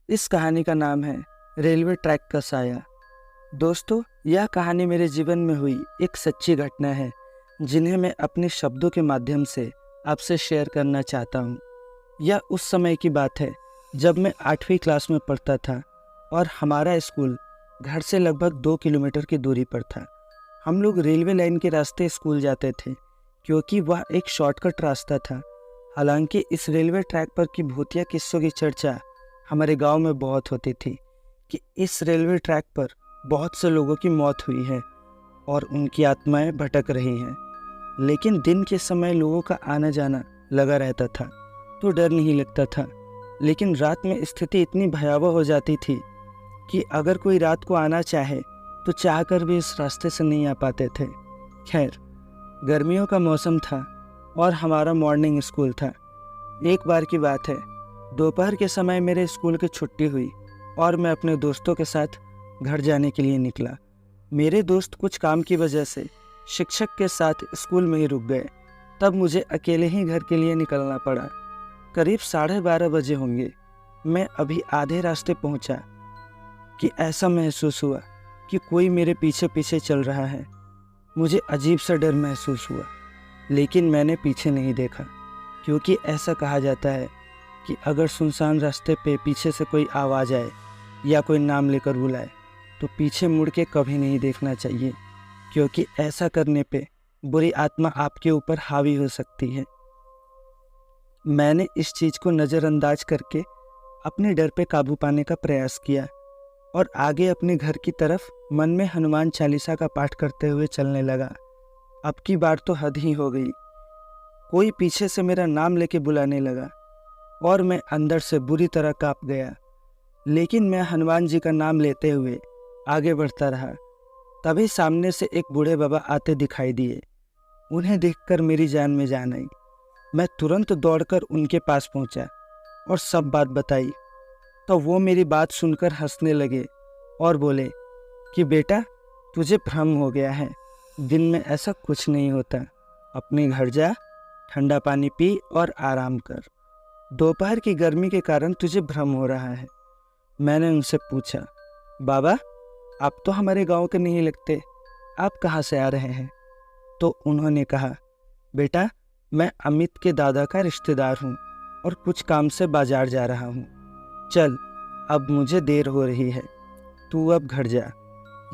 इस कहानी का नाम है रेलवे ट्रैक का साया। दोस्तों, यह कहानी मेरे जीवन में हुई एक सच्ची घटना है जिन्हें मैं अपने शब्दों के माध्यम से आपसे शेयर करना चाहता हूँ। यह उस समय की बात है जब मैं 8वीं क्लास में पढ़ता था और हमारा स्कूल घर से लगभग 2 किलोमीटर की दूरी पर था। हम लोग रेलवे लाइन के रास्ते स्कूल जाते थे क्योंकि वह एक शॉर्टकट रास्ता था। हालांकि इस रेलवे ट्रैक पर की भूतिया किस्सों की चर्चा हमारे गांव में बहुत होती थी कि इस रेलवे ट्रैक पर बहुत से लोगों की मौत हुई है और उनकी आत्माएं भटक रही हैं। लेकिन दिन के समय लोगों का आना जाना लगा रहता था तो डर नहीं लगता था, लेकिन रात में स्थिति इतनी भयावह हो जाती थी कि अगर कोई रात को आना चाहे तो चाहकर भी इस रास्ते से नहीं आ पाते थे। खैर, गर्मियों का मौसम था और हमारा मॉर्निंग स्कूल था। एक बार की बात है, दोपहर के समय मेरे स्कूल की छुट्टी हुई और मैं अपने दोस्तों के साथ घर जाने के लिए निकला। मेरे दोस्त कुछ काम की वजह से शिक्षक के साथ स्कूल में ही रुक गए। तब मुझे अकेले ही घर के लिए निकलना पड़ा। करीब 12:30 बजे होंगे। मैं अभी आधे रास्ते पहुंचा कि ऐसा महसूस हुआ कि कोई मेरे पीछे पीछे चल रहा है। मुझे अजीब सा डर महसूस हुआ, लेकिन मैंने पीछे नहीं देखा क्योंकि ऐसा कहा जाता है कि अगर सुनसान रास्ते पे पीछे से कोई आवाज़ आए या कोई नाम लेकर बुलाए तो पीछे मुड़ के कभी नहीं देखना चाहिए, क्योंकि ऐसा करने पे बुरी आत्मा आपके ऊपर हावी हो सकती है। मैंने इस चीज़ को नज़रअंदाज करके अपने डर पे काबू पाने का प्रयास किया और आगे अपने घर की तरफ मन में हनुमान चालीसा का पाठ करते हुए चलने लगा। अब की बार तो हद ही हो गई। कोई पीछे से मेरा नाम लेके बुलाने लगा और मैं अंदर से बुरी तरह कांप गया, लेकिन मैं हनुमान जी का नाम लेते हुए आगे बढ़ता रहा। तभी सामने से एक बूढ़े बाबा आते दिखाई दिए। उन्हें देखकर मेरी जान में जान आई। मैं तुरंत दौड़कर उनके पास पहुंचा और सब बात बताई। तो वो मेरी बात सुनकर हंसने लगे और बोले कि बेटा, तुझे भ्रम हो गया है, दिन में ऐसा कुछ नहीं होता। अपने घर जा, ठंडा पानी पी और आराम कर। दोपहर की गर्मी के कारण तुझे भ्रम हो रहा है। मैंने उनसे पूछा, बाबा, आप तो हमारे गांव के नहीं लगते, आप कहाँ से आ रहे हैं? तो उन्होंने कहा, बेटा, मैं अमित के दादा का रिश्तेदार हूँ और कुछ काम से बाजार जा रहा हूँ। चल, अब मुझे देर हो रही है, तू अब घर जा।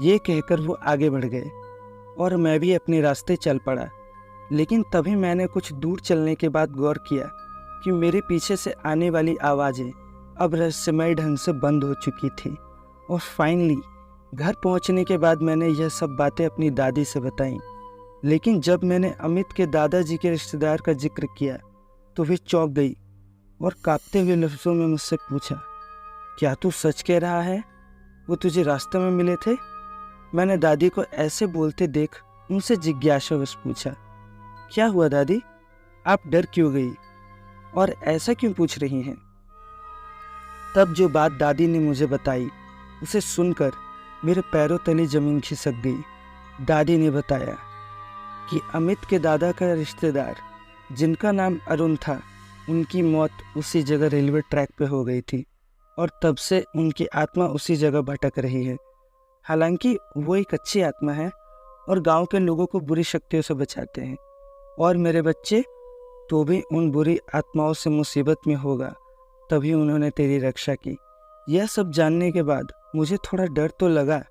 ये कहकर वो आगे बढ़ गए और मैं भी अपने रास्ते चल पड़ा। लेकिन तभी मैंने कुछ दूर चलने के बाद गौर किया कि मेरे पीछे से आने वाली आवाज़ें अब रहस्यमय ढंग से बंद हो चुकी थी। और फाइनली घर पहुंचने के बाद मैंने यह सब बातें अपनी दादी से बताईं। लेकिन जब मैंने अमित के दादाजी के रिश्तेदार का जिक्र किया तो वे चौंक गई और कांपते हुए लफ्ज़ों में मुझसे पूछा, क्या तू सच कह रहा है? वो तुझे रास्ते में मिले थे? मैंने दादी को ऐसे बोलते देख उनसे जिज्ञासावश पूछा, क्या हुआ दादी, आप डर क्यों गई और ऐसा क्यों पूछ रही हैं? तब जो बात दादी ने मुझे बताई उसे सुनकर मेरे पैरों तले जमीन खिसक गई। दादी ने बताया कि अमित के दादा का रिश्तेदार, जिनका नाम अरुण था, उनकी मौत उसी जगह रेलवे ट्रैक पे हो गई थी और तब से उनकी आत्मा उसी जगह भटक रही है। हालांकि वो एक अच्छी आत्मा है और गांव के लोगों को बुरी शक्तियों से बचाते हैं, और मेरे बच्चे, तो भी उन बुरी आत्माओं से मुसीबत में होगा तभी उन्होंने तेरी रक्षा की। यह सब जानने के बाद मुझे थोड़ा डर तो लगा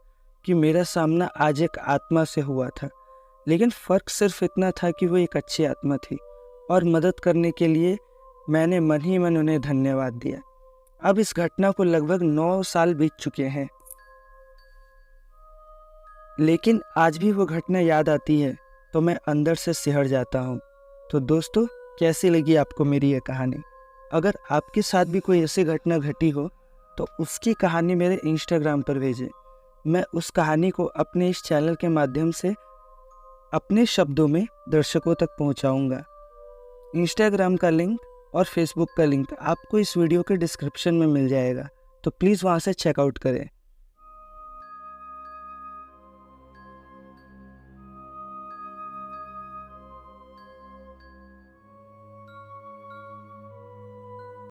कि मेरा सामना आज एक आत्मा से हुआ था, लेकिन फ़र्क सिर्फ इतना था कि वो एक अच्छी आत्मा थी और मदद करने के लिए मैंने मन ही मन उन्हें धन्यवाद दिया। अब इस घटना को लगभग 9 साल बीत चुके हैं, लेकिन आज भी वो घटना याद आती है तो मैं अंदर से सिहर जाता हूँ। तो दोस्तों, कैसी लगी आपको मेरी ये कहानी? अगर आपके साथ भी कोई ऐसी घटना घटी हो तो उसकी कहानी मेरे इंस्टाग्राम पर भेजें। मैं उस कहानी को अपने इस चैनल के माध्यम से अपने शब्दों में दर्शकों तक पहुंचाऊंगा। इंस्टाग्राम का लिंक और फेसबुक का लिंक आपको इस वीडियो के डिस्क्रिप्शन में मिल जाएगा, तो प्लीज़ वहां से चेकआउट करें।